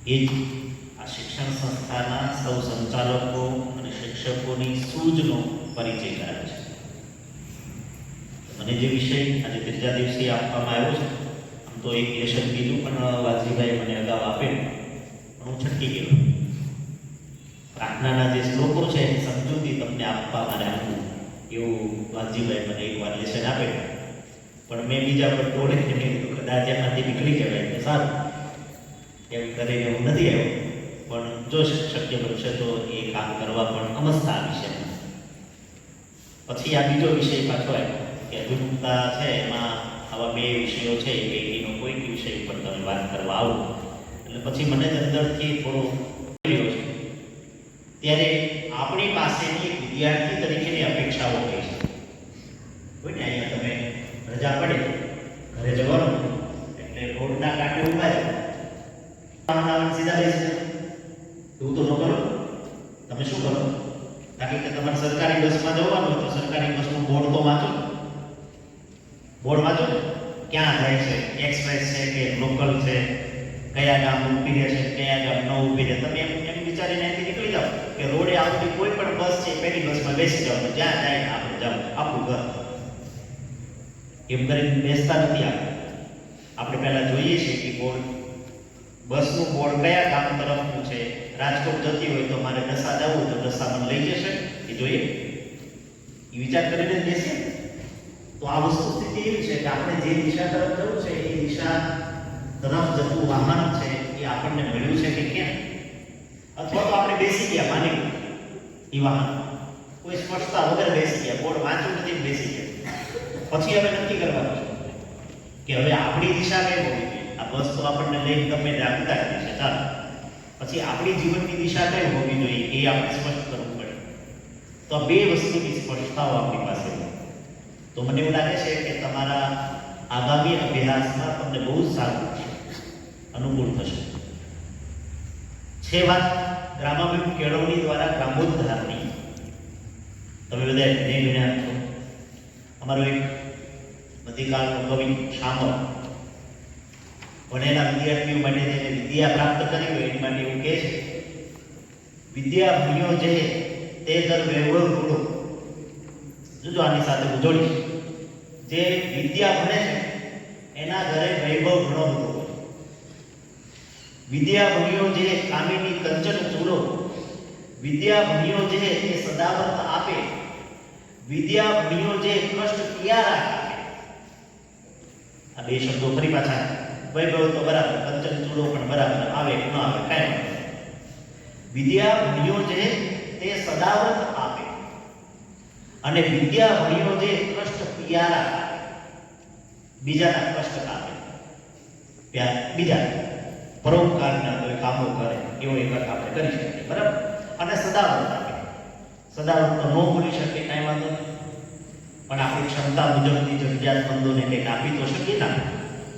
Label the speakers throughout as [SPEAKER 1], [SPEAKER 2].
[SPEAKER 1] એ જ આ શિક્ષણ સંસ્થાના સૌ સંચાલકો અને શિક્ષકોની સૂઝનો પરિચય કરાવે છે. મને જે વિષય આજે ત્રીજા દિવસે આપવામાં આવ્યો છે, આમ તો એક લેશન બીજું પણ વાલજીભાઈ મને અગાઉ આપેલું, પણ હું છટકી ગયો. પ્રાર્થનાના જે શ્લોકો છે એની સમજૂતી તમને આપવા મારે આપવું એવું વાલજીભાઈ મને એક વાર લેશન આપેલું, પણ મેં બીજા પર તોડે કે નહીં તો કદાચ એમાંથી નીકળી જવાય તો સારું એમ કરીને હું નથી આવ્યો. પણ જો શક્ય બનશે તો એ કામ કરવા પણ અમસ્તા આ વિષયમાં. પછી આ બીજો વિષય પાછો આવ્યો કે અભિમુખતા છે, એમાં આવા બે વિષયો છે, એ પૈકીનો કોઈક વિષય ઉપર તમે વાત કરવા આવો. એટલે પછી મને જ અંદરથી થોડો રહ્યો છે. ત્યારે આપણી પાસેની એક વિદ્યાર્થી તરીકેની અપેક્ષાઓ હોય છે. કોઈને અહીંયા તમે રજા પડે ઘરે જવાનું એટલે રોડના કાંઠે ઊભા રહો, સીધા બેસી એવું તો ન કરો. તમે શું કરો? કારણ કે તમારે સરકારી બસમાં જવાનું હોય તો સરકારી બસનું બોર્ડ તો વાંચો. બોર્ડ વાંચો ક્યાં જાય છે, એક્સપ્રેસ છે કે લોકલ છે, કયા ગામ ઊભી રહે છે, કયા ગામ ન ઊભી રહે. તમે એમ વિચારીને અહીંથી નીકળી જાઓ કે રોડે આવતી કોઈ પણ બસ છે પહેલી બસમાં બેસી જાઓ, જ્યાં જાય આપણે જાઓ આપણું ઘર. એમ કરીને બેસતા નથી. આપણે પહેલા જોઈએ છીએ કે બોર્ડ, બસનું બોર્ડ કયા ગામ તરફનું છે. રાજકોટ જતી હોય તો મારે દસા જવું તો દસા મને લઈ જશે એ જોઈએ, એ વિચાર કરીને બેસીએ. તો આ વસ્તુ સ્થિતિ એવી છે કે આપણે જે દિશા તરફ જવું છે એ દિશા તરફ જતું વાહન છે એ આપણને મળ્યું છે કે કેમ, અથવા તો આપણે બેસી ગયા માની એ વાહન કોઈ સ્પષ્ટતા વગર બેસી ગયા, બોર્ડ વાંચ્યું નથી બેસી ગયા. પછી હવે નક્કી કરવાનું છે કે હવે આપણી દિશા કઈ હોવી જોઈએ. આ બસ તો આપણને લઈને ગમે ત્યાં ઉતારી દેશે, ચાલો. પછી આપણી જીવનની દિશા કઈ હોવી જોઈએ એ આપણે સ્પષ્ટ કરવું પડે. તો બે વસ્તુની સ્પષ્ટતાઓ આપણી પાસે હોય તો મને એવું લાગે છે કે તમારા આગામી અભ્યાસમાં તમને બહુ જ સારું અનુકૂળ થશે. છે વાત ગ્રામાભિમુખ કેળવણી દ્વારા ગ્રામોદ્ધારની. તમે બધા નહીં ભણ્યા છો. અમારો એક મધ્યકાળનો કવિ શામળ ભણેલા વિદ્યાર્થીઓ માટે જેને વિદ્યા પ્રાપ્ત કરી હોય એની માટે એવું કહે છે, વિદ્યા ભણ્યો જે તે દર વૈભવ રૂડો. જોજો આની સાથે હું જોડીશ. જે વિદ્યા ભણે છે એના ઘરે વૈભવ ઘણો બધો હોય. વિદ્યા ભણ્યો જે કામિની કંચન ચૂડો. વિદ્યા ભણ્યો જે એ સદાવર્ત આપે. વિદ્યા ભણ્યો જે કષ્ટ કિયા રાખે. આ બે શબ્દો ફરી પાછા. વૈભવ તો બરાબર, કંચન ચૂડો પણ બરાબર, આવે ન આવે કાંઈ નથી. વિદ્યા ભણ્યો જે તે સદાવર્ત આપે અને વિદ્યા ભણ્યો જે કષ્ટ પિયારા આપે. બીજાના કષ્ટ આપે, બીજા પરોપકારના કોઈ કામો કરે એવો એક આપણે કરી શકીએ, બરાબર. અને સદાવર્ત આપે. સદાવર્ત તો ન ભૂલી શકે કાંઈ વાંધો નહીં, પણ આપણી ક્ષમતા મુજબની જરૂરિયાતમંદોને કંઈક આપી તો શકીએ ને,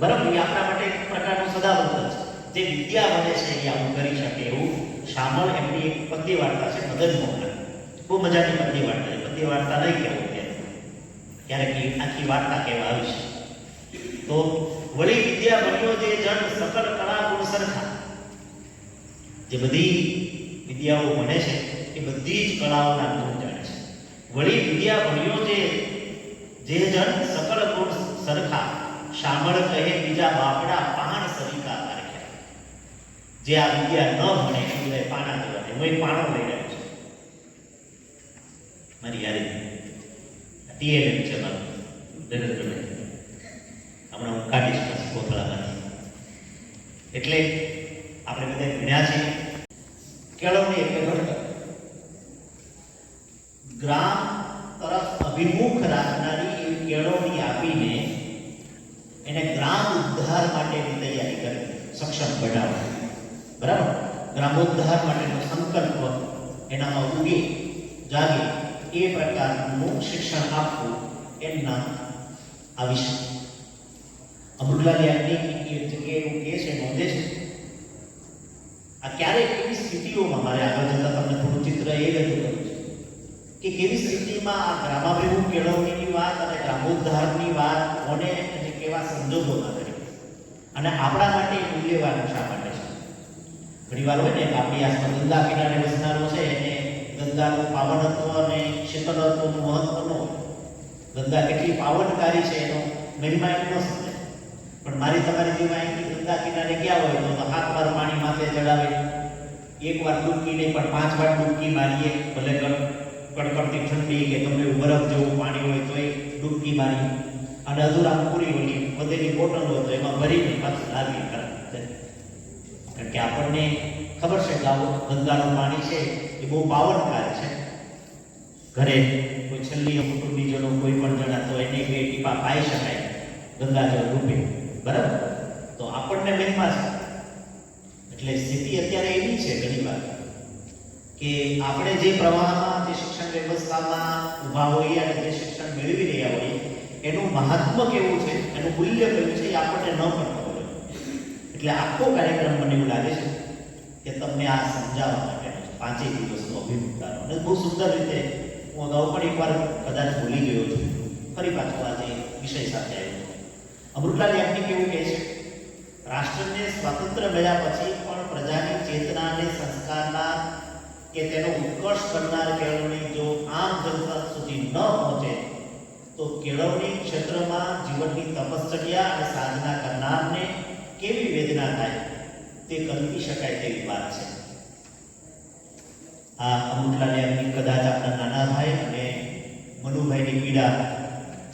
[SPEAKER 1] બરાબર. એ આપણા માટે એક પ્રકારનું સદાવર્ત છે. જે વિદ્યા બને છે એ આવું કરી શકે એવું શામળ એમની એક પદ્ય વાર્તા છે, મદન મોહન. બહુ મજાની પદ્ય વાર્તા છે. પદ્ય વાર્તા નહીં કહેવું ક્યારેક આખી વાર્તા કહેવા આવી છે. તો વળી વિદ્યા બન્યો જે જન સકળ કળા ગુણ સરખા. જે બધી વિદ્યાઓ ભણે છે એ બધી જ કળાઓના ગુણ જાણે છે. વળી વિદ્યા ભણ્યો જે જન સકળ ગુણ સરખા. શામળ કહે બીજા બાપડા પાણ સરિકા પારખ્યા. જે આ વિદ્યા ન ભણે એ બધા પાણા જેવા. હું એક પાણો લઈ રહ્યો છું મારી યારી ટીએલએમ છે મારું નરેન્દ્રભાઈ, હમણાં હું કાઢીશ પછી કોથળામાંથી. એટલે આપણે બધા ભણ્યા છીએ. કેળવણી એટલે ઘડતર. ગ્રામ તરફ અભિમુખ રાખનારી એવી કેળવણી આપીને એને ગ્રામ ઉદ્ધાર માટેની તૈયારી કરી સક્ષમ બનાવવા, બરાબર. ગ્રામોદ્ધાર માટેનો સંકલ્પ એનામાં ઉગે જાગે એ પ્રકારનું શિક્ષણ આપવું એનું નામ આ વિષય. અમૃતલાલ યાજ્ઞિક એક જગ્યાએ એવું કહે છે, નોંધે છે, આ ક્યારેક એવી સ્થિતિઓમાં મારે આગળ જતા તમને થોડું ચિત્ર એ રજૂ કર્યું છે કે કેવી સ્થિતિમાં આ ગ્રામાભિમુખ કેળવણીની વાત અને ગ્રામોદ્ધારની વાત કોને અને કેવા સંજોગોમાં કરી અને આપણા માટે મૂલ્યવાન શા માટે છે. ઘણીવાર હોય ને કે આપણી આસપાસ ગંગા કિનારે વસનારો છે એને ગંગાનું પાવનત્વ અને શીતળત્વનું મહત્વ ન હોય. ગંગા કેટલી પાવનકારી છે એનો મહિમા એમ ન સમજે. પણ મારી તમારી જેવા અહીંથી ગંગા કિનારે ગયા હોય તો 7 વાર પાણી માથે ચડાવે, 1 વાર ડૂબકી નહીં પણ 5 વાર ડૂબકી મારીએ, ભલે કડકડતી ઠંડી કે ગમે એવું બરફ જેવું પાણી હોય તો એ ડૂબકી મારી અને અધૂરા પૂરી ઓલી વધેલી બોટલ હોય તો એમાં ભરીને પાછું લાવી કરે. કારણ કે આપણને ખબર છે કે ગંગાનું પાણી છે એ બહુ પાવનકારી છે. ઘરે કોઈ છેલ્લી કુટુંબીજનો કોઈ પણ જણા તો એને બે ટીપા પાઈ શકાય ગંગાજળ રૂપે, બરાબર? તો આપણને મહિમા છે. એટલે સ્થિતિ અત્યારે એવી છે ઘણીવાર કે આપણે જે પ્રવાહમાં જે શિક્ષણ વ્યવસ્થામાં ઊભા હોઈએ અને જે શિક્ષણ મેળવી રહ્યા હોઈએ એનું મહાત્મ્ય કેવું છે, એનું મૂલ્ય કેવું છે એ આપણને ન પણ ખબર હોય. એટલે આખો કાર્યક્રમ મને એવું લાગે છે કે તમને આ સમજાવવા માટેનો છે, 5 દિવસનો અભિમુખતાનો. અને બહુ સુંદર રીતે હું અગાઉ પણ એકવાર કદાચ ભૂલી ગયો છું, ફરી પાછો આજે વિષય સાથે આવ્યો. અમૃતલાલ યાજ્ઞિક એવું કહે છે, રાષ્ટ્રને સ્વાતંત્ર્ય મળ્યા પછી પણ પ્રજાની ચેતના અને સંસ્કારના કે તેનો ઉત્કર્ષ કરનાર કેળવણી જો આમ જનતા સુધી ન પહોંચે તો કેળવણી ક્ષેત્રમાં જીવનની તપશ્ચર્યા અને સાધના કરનારને કેવી વેદના થાય તે કલ્પી શકાય તેવી વાત છે. આ અમૃતલાલ યાજ્ઞિક કદાચ આપણા નાના ભાઈ અને મનુભાઈની પીડા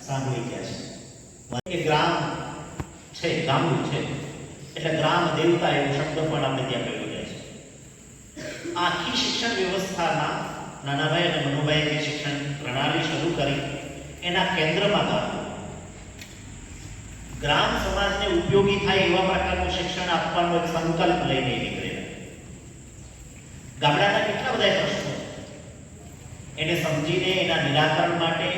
[SPEAKER 1] સાંભળી ગયા છે. એ ગ્રામ છે, ગામડું છે એટલે ગ્રામ દેવતા એવો શબ્દ પણ આપણે ત્યાં કહ્યું જાય છે. આખી શિક્ષણ વ્યવસ્થામાં નાનાભાઈ અને મનુભાઈ જે શિક્ષણ પ્રણાલી શરૂ કરી એના કેન્દ્રમાં ગ્રામ સમાજને ઉપયોગી થાય એવા પ્રકારનું શિક્ષણ આપવાનો એક સંકલ્પ લઈને નીકળેલા. ગામડાના કેટલા બધા પ્રશ્નો એને સમજીને એના નિરાકરણ માટે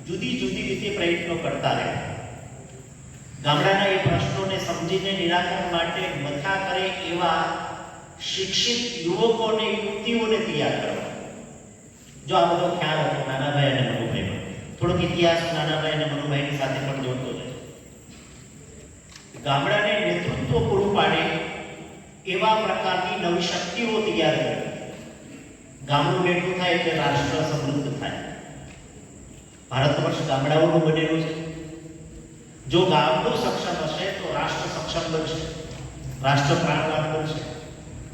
[SPEAKER 1] જુદી જુદી રીતે પ્રયત્નો કરતા રહ્યા. ગામડાના એ પ્રશ્નોને સમજીને નિરાકરણ માટે મથા કરે એવા શિક્ષિત યુવકોને યુવતીઓને તૈયાર કરવા. જો આ બધો ખ્યાલ હતો નાનાભાઈ અને મનુભાઈમાં, થોડોક ઇતિહાસ નાનાભાઈ અને મનુભાઈની સાથે પણ જોડતો જાય. ગામડાને નેતૃત્વ પૂરું પાડે એવા પ્રકારની નવી શક્તિઓ તૈયાર કરી. ગામડું બેઠું થાય એટલે રાષ્ટ્ર સમૃદ્ધ થાય. ભારત વર્ષ ગામડાઓનું બનેલું છે. જો ગામડું સક્ષમ હશે તો રાષ્ટ્ર સક્ષમ બનશે, રાષ્ટ્ર પ્રાણવાન બનશે.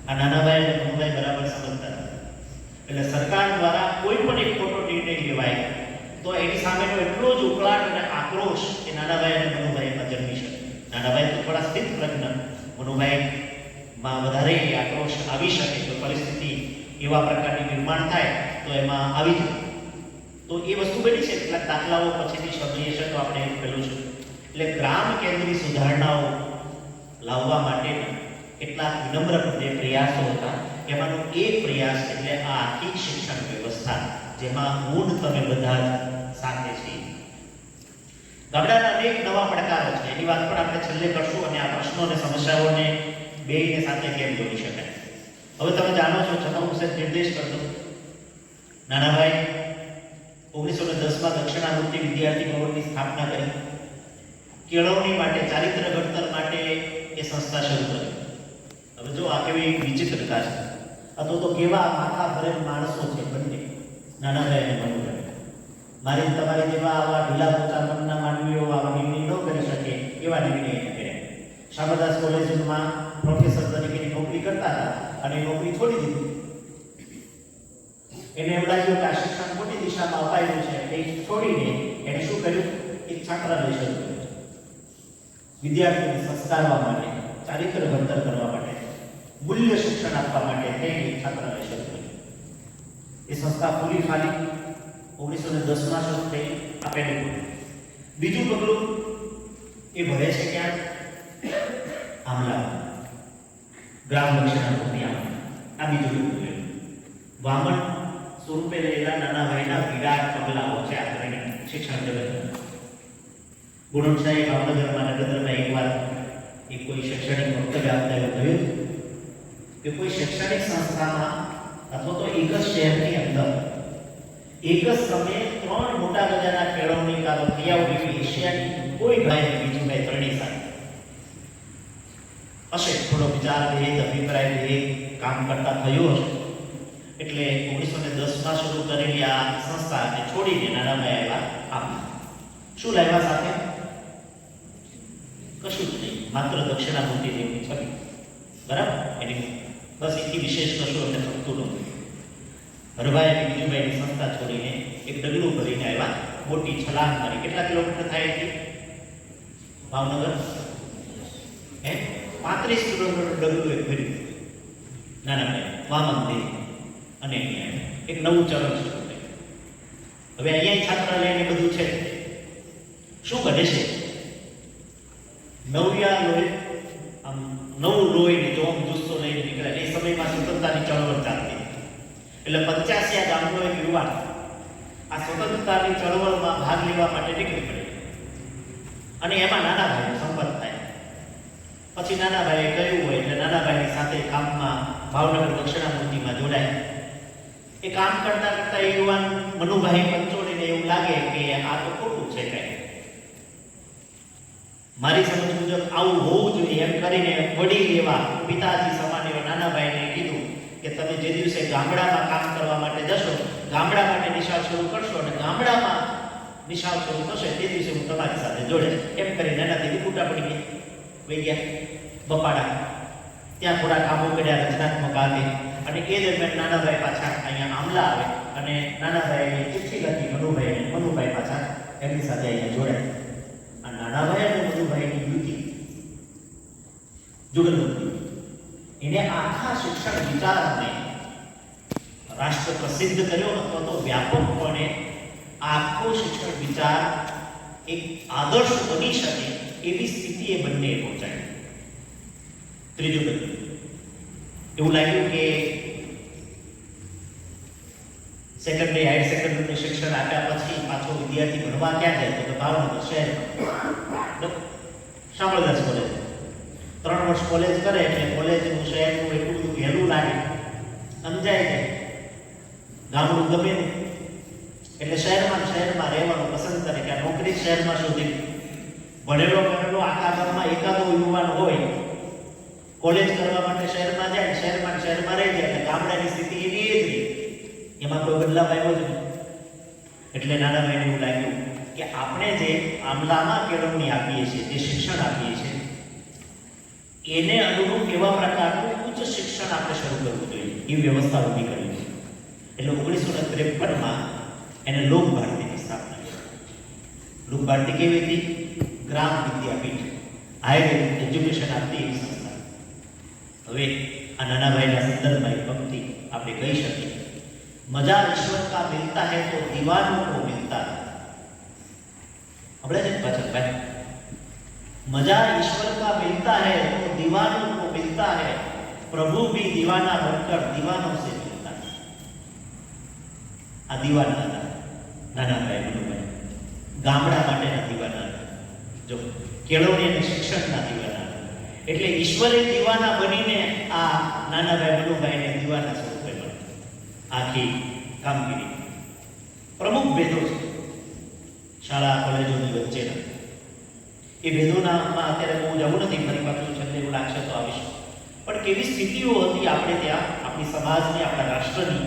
[SPEAKER 1] આ નાનાભાઈ અને મનુભાઈ બરાબર સમજતા હતા. એટલે સરકાર દ્વારા કોઈ પણ એક ખોટો નિર્ણય લેવાય તો એની સામેનો એટલો જ ઉકળાટ અને આક્રોશ એ નાનાભાઈ અને મનુભાઈમાં જન્મી શકે. નાનાભાઈ તો થોડા સ્થિત પ્રજ્ઞ, મનુભાઈમાં વધારે આક્રોશ આવી શકે તો પરિસ્થિતિ એવા પ્રકારની નિર્માણ થાય તો એમાં આવી જાય. તો એ વસ્તુ બની છે. કેટલાક દાખલાઓ પછીથી સમજીએ છે તો આપણે પેલું છે. એટલે ગ્રામ કેન્દ્રીય સુધારણાઓ લાવવા માટેના કેટલાક વિનમ્ર જે પ્રયાસો હતા એમાંનો એક પ્રયાસ એટલે આ આર્થિક શિક્ષણ વ્યવસ્થા, જેમાં મૂળ તમે બધા સાથે છે. ગામડાના અનેક નવા પડકારો છે, એની વાત પણ આપણે છેલ્લે કરશું અને આ પ્રશ્નો અને સમસ્યાઓને બેયને સાથે કેમ જોડી શકાય. હવે તમે જાણો છો, છતાં હું નિર્દેશ કરતો, નાનાભાઈ 1910માં દક્ષિણામૂર્તિ વિદ્યાર્થી ભવનની સ્થાપના કરી. કેળવણી માટે, ચારિત્ર ઘડતર માટે એ સંસ્થા શરૂ કરી. હવે જો આ કેવી વિચિત્રતા છે, અથવા તો કેવા માથા ભરેલ માણસો છે બંને, નાનાભાઈ અને મનુભાઈ. મારી તમારી જેવા આવા ઢીલા પોચા મનના માનવીઓ આવા નિર્ણય ન કરી શકે એવા નિર્ણય કર્યા. શામળદાસ કોલેજમાં પ્રોફેસર તરીકેની નોકરી કરતા હતા અને નોકરી છોડી દીધી. એને એમ લાગ્યું કે આ શિક્ષણ ખોટી દિશામાં અપાયેલું છે, એ છોડીને એને શું કર્યું, એક છાત્રાલય શરૂ કર્યું. વિદ્યાર્થીઓને સંસ્કારવા માટે, ચારિત્ર ઘડતર કરવા માટે, મૂલ્ય શિક્ષણ આપવા માટે થઈને છાત્રાલય શરૂ કર્યું. એ સંસ્થા પૂરી ફાલી 1910માં શરૂ થઈ. આ પહેલું. બીજું પગલું એ ભરે છે ક્યાં, આમલા ગ્રામ દક્ષિણામૂર્તિ આ બીજું પગલું. વામન સ્વરૂપે રહેલા નાનાભાઈના વિરાટ પગલાઓ છે આ કરીને શિક્ષણ જગતમાં. ગુણવંશાએ ભાવનગરમાં નગરમાં એકવાર એક કોઈ શૈક્ષણિક વક્તવ્ય આપતા એવું કહ્યું કે કોઈ શૈક્ષણિક સંસ્થામાં અથવા તો એક જ શહેરની અંદર એક જ સમયે 3 મોટા મજાના કેળવણીકારો થયા હોય એશિયાની કોઈ ભાઈ બીજું ભાઈ ત્રણેય સાથે. હશે, થોડો વિચાર ભેદ, અભિપ્રાય ભેદ કામ કરતા થયું હશે. એટલે 1910માં શરૂ કરેલી આ સંસ્થાને છોડીને નાનાભાઈ આવ્યા આપી. શું લાવ્યા સાથે? કશું જ નહીં, માત્ર દક્ષિણામૂર્તિ દેવની છબી. બરાબર? એની બસ એથી વિશેષ કશું અમને થતું નહોતું. હરભાઈ અને બીજુભાઈની સંસ્થા છોડીને એક ડગલું ભરીને આવ્યા, મોટી છલાંગ મારી. કેટલા કિલોમીટર થાય હતી ભાવનગર? 35 કિલોમીટર ડગલું એક ભર્યું નાનાભાઈ વામન દેવ. અને અહીંયા એક નવું ચરણ શરૂ થયું. હવે અહીંયા છાત્રાલય બધું છે. શું બને છે? નવું લોહીને જોમ જુસ્સો લઈને નીકળે. એ સમયમાં સ્વતંત્રતાની ચળવળ ચાલતી. એટલે 85 ગામનો એક યુવાન આ સ્વતંત્રતાની ચળવળમાં ભાગ લેવા માટે નીકળી પડે અને એમાં નાનાભાઈનો સંપર્ક થાય. પછી નાનાભાઈએ કહ્યું હોય એટલે નાનાભાઈની સાથે કામમાં ભાવનગર દક્ષિણામૂર્તિમાં જોડાય. એ કામ કરતા કરતા એ યુવાન મનુભાઈ પંચોળીને એવું લાગે કે આ તો ખોટું છે, કઈ મારી સમજ મુજબ આવું હોવું જોઈએ એમ કરીને વડીલ એવા પિતાજી સમાન એવા નાનાભાઈને કીધું કે તમે જે દિવસે ગામડામાં કામ કરવા માટે જશો, ગામડા માટે નિશાળ શરૂ કરશો અને ગામડામાં નિશાળ શરૂ થશે તે દિવસે હું તમારી સાથે જોડે. એમ કરી નાનાથી ફૂટા પડી ગયા બપાડા. ત્યાં થોડા કામો કર્યા રચનાત્મક હાથે. અને એ દરમિયાન નાનાભાઈ પાછા અહીંયા આમલા આવે અને નાનાભાઈ ચિઠ્ઠી લખી મનુભાઈ પાછા એમની સાથે અહીંયા જોડાય. આ નાનાભાઈ અને મનુભાઈની યુતિ જુગલબંધી એને આખા શિક્ષણ વિચારને રાષ્ટ્ર પ્રસિદ્ધ કર્યો અથવા તો વ્યાપકપણે આખો શિક્ષણ વિચાર એક આદર્શ બની શકે એવી સ્થિતિએ બંને પહોંચાડી. ત્રીજું બધું એવું લાગ્યું કે સેકન્ડરી હાયર સેકન્ડરીનું શિક્ષણ આપ્યા પછી પાછો વિદ્યાર્થી ભણવા ક્યાં જાય તો ભાવનગર શહેરમાં શામળદાસ કોલેજ 3 વર્ષ કોલેજ કરે એટલે કોલેજનું શહેરનું એટલું બધું વહેલું લાગે, સમજાય જાય, ગામડું ગમે નહીં એટલે શહેરમાં રહેવાનું પસંદ કરે કે આ નોકરી શહેરમાં શોધી. ભણેલો આખા ગામમાં એકાદો યુવાન હોય કોલેજ કરવા માટે શહેરમાં જાય, શહેરમાં રહી જાય એટલે ગામડાની સ્થિતિ એની એ જ રહી. એમાં કોઈ બદલાવ આવ્યો જ નહીં. એટલે નાનાભાઈને એવું લાગ્યું કે આપણે જે આમલામાં કેળવણી આપીએ છીએ, જે શિક્ષણ આપીએ છીએ એને અનુરૂપ એવા પ્રકારનું ઉચ્ચ શિક્ષણ આપણે શરૂ કરવું જોઈએ, એ વ્યવસ્થા ઊભી કરવી જોઈએ. એટલે 1953માં એને લોકભારતીની સ્થાપના કરી. લોકભારતી કેવી હતી? ગ્રામ વિદ્યાપીઠ, હાયર એજ્યુકેશન આપતી એવી સંસ્થા. હવે આ નાનાભાઈના સંદર્ભમાં એક પંક્તિ આપણે કહી શકીએ, મજા ઈશ્વર કા મિલતા હૈ તો દીવાનો કો મિલતા હૈ. આપણે જ પાછળ ભાઈ, मजा ईश्वर का मिलता है तो दीवानों को मिलता है, प्रभु भी दीवाना बनकर दीवानों से मिलता है. आ दीवाना नानाभाई મનુભાઈ ગામડા માટેના દીવાના, જો કેળવણી અને શિક્ષણના દીવાના. એટલે ઈશ્વરે દીવાના બનીને આ નાનાભાઈ મનુભાઈને દીવાના સ્વરૂપે મળે. આખી કામગીરી પ્રમુખ ભેદો છે શાળા કોલેજોની વચ્ચેના. એ ભેદોનામાં અત્યારે બહુ જવું નથી, ફરી પાછું છેલ્લે એવું લાગશે તો આવીશું. પણ કેવી સ્થિતિઓ હતી આપણે ત્યાં, આપણી સમાજની, આપણા રાષ્ટ્રની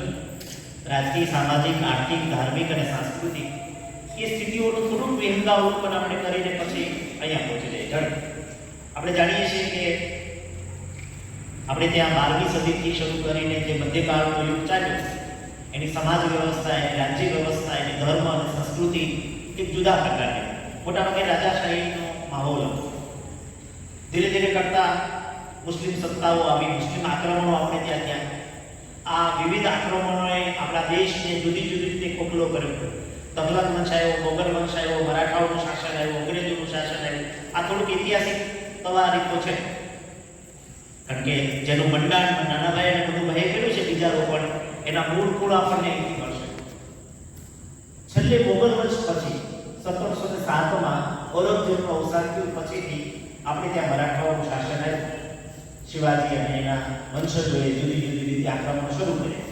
[SPEAKER 1] રાજકીય, સામાજિક, આર્થિક, ધાર્મિક અને સાંસ્કૃતિક એ સ્થિતિઓનું થોડુંક વિહંગાવલોકન આપણે કરીને પછી અહીંયા પહોંચી જઈએ. આપણે જાણીએ છીએ કે આપણે ત્યાં 12મી સદીથી શરૂ કરીને જે મધ્યકાળનો યુગ ચાલ્યો એની સમાજ વ્યવસ્થા, એની રાજ્ય વ્યવસ્થા, એની ધર્મ અને સંસ્કૃતિ એક જુદા પ્રકારની, મોટાભાગે રાજાશાહીનો માહોલ હતો. ધીરે ધીરે કરતા મુસ્લિમ સત્તાઓ આવી, મુસ્લિમ આક્રમણો આપણે ત્યાં આ વિવિધ આક્રમણોએ આપણા દેશને જુદી જુદી રીતે ખોખલો કર્યો. તગલક વંશ આવ્યો, મોગલ વંશ આવ્યો, મરાઠાઓનું શાસન આવ્યું, અંગ્રેજોનું શાસન આવ્યું. આ થોડુંક ઐતિહાસિક તવારીખો છે, કારણ કે જેનું મંડાણ નાનાભાઈ અને મનુભાઈએ કર્યું છે બીજા રોપણ, એના મૂળ કુળ આપણને અહીંથી મળશે. છેલ્લે મોગલ વંશ પછી 1707માં ઔરંગઝેબનું અવસાન થયું પછીથી આપણે ત્યાં મરાઠાઓનું શાસન આવ્યું. શિવાજી અને એના વંશજોએ જુદી જુદી રીતે આક્રમણ શરૂ કર્યા.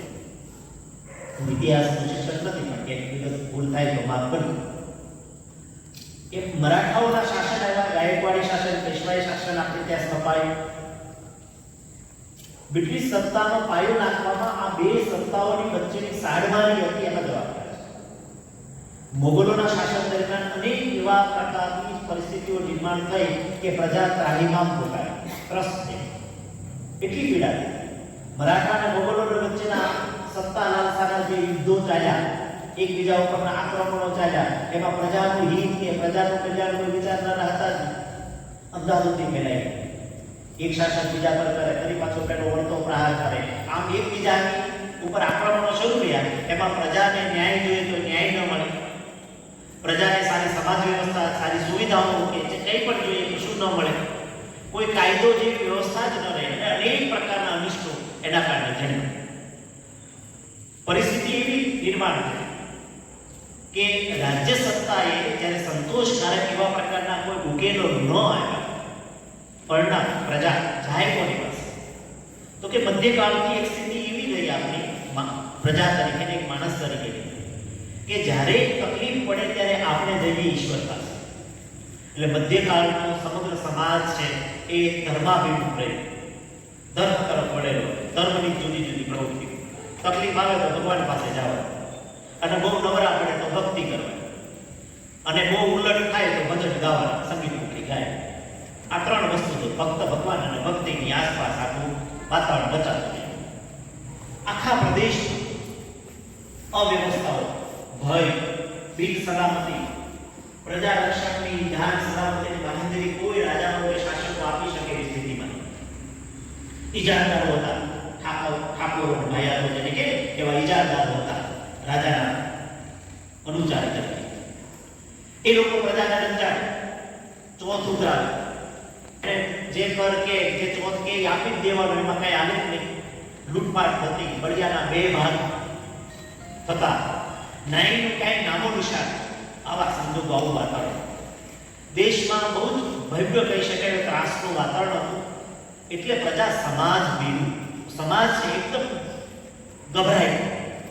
[SPEAKER 1] ઇતિહાસનું શિક્ષક નથી પણ એક વિગત ભૂલ થાય તો માફ કરજો. એક મરાઠાઓના શાસન આવ્યા, ગાયકવાડી શાસન, પેશવાઈ શાસન આપણે ત્યાં સ્થપાયું. બ્રિટિશ સત્તાનો પાયો નાખવામાં આ બે સત્તાઓની વચ્ચેની સાડમારી હતી એમાં જવાબદાર છે. મોગલોના શાસન દરમિયાન અનેક એવા પ્રકારની પરિસ્થિતિઓ નિર્માણ થઈ કે પ્રજા ત્રાહિમામ ભોગાઈ, ત્રસ્ત થઈ, એટલી પીડા થઈ. મરાઠા અને મોગલો વચ્ચેના સત્તા લાલસાના જે યુદ્ધો ચાલ્યા, એકબીજા ઉપરના આક્રમણો ચાલ્યા, એમાં પ્રજાનું હિત કે પ્રજાનું કલ્યાણ કોઈ વિચારનારા હતા જ અંધાધૂંધી ફેલાઈ. એક શાસક બીજા પર કરે, ફરી પાછો પેલો વળતો પ્રહાર કરે, આમ એકબીજાની ઉપર આક્રમણો શરૂ થયા. એમાં પ્રજાને ન્યાય જોઈએ તો ન્યાય ન મળે, પ્રજાને સારી સમાજ વ્યવસ્થા, સારી સુવિધાઓ કે જે કંઈ પણ જોઈએ કશું ન મળે, કોઈ કાયદો જેવી વ્યવસ્થા જ ન રહે, અને અનેક પ્રકારના અનિષ્ટો એના કારણે જન્મ. પરિસ્થિતિ એવી નિર્માણ થઈ કે રાજ્ય સત્તાએ જ્યારે સંતોષકારક એવા પ્રકારના કોઈ ઉકેલો ન આવ્યા, પરિણામ પ્રજા જાય કોની પાસે? તો કે મધ્યકાળથી એક સ્થિતિ એવી રહી આપણી પ્રજા તરીકે, એક માણસ તરીકે, કે જ્યારે તકલીફ પડે ત્યારે આપણે જઈએ ઈશ્વર પાસે. એટલે મધ્યકાળનો સમગ્ર સમાજ છે એ ધર્માભિમુખ રહ્યો, ધર્મ તરફ વળેલો, ધર્મની જુદી જુદી પ્રવૃત્તિ. તકલીફ આવે તો ભગવાન પાસે જવાનું, અને બહુ નવરા પડે તો ભક્તિ કરવાની, અને બહુ ઉલટ થાય તો ભજન ગાવાના, સંગીત મૂકી ગાય. આ ત્રણ વસ્તુ તો ફક્ત ભગવાન અને ભક્તિની આસપાસ આખું વાતાવરણ રચાતું છે. આખા પ્રદેશમાં અવ્યવસ્થાઓ, ભય, બિન સલામતી, પ્રજા રક્ષણની જાન સલામતીની બાંહેધરી કોઈ રાજાઓ કે શાસકો આપી શકે એવી સ્થિતિમાં ઈજારદારો હતા. ઠાકોર ભાયાતો જેને કે એવા ઈજારદારો હતા રાજાના અનુચાર તરીકે. એ લોકો પ્રજાને રંજાડે, ચોથ ઉઘરાવે, જે કર કે જે ચોથ કે આપી જ દેવાનું, એમાં કઈ આવે જ નહીં. લૂંટમાટ થતી, બળિયાના બે ભાગ થતા, ન્યાયનું કઈ નામો નિશાન. આવા સંજોગો, આવું વાતાવરણ દેશમાં બહુ જ ભવ્ય કહી શકાય ત્રાસનું વાતાવરણ હતું. એટલે પ્રજા સમાજ ભીનું, સમાજ છે એકદમ ગભરાય,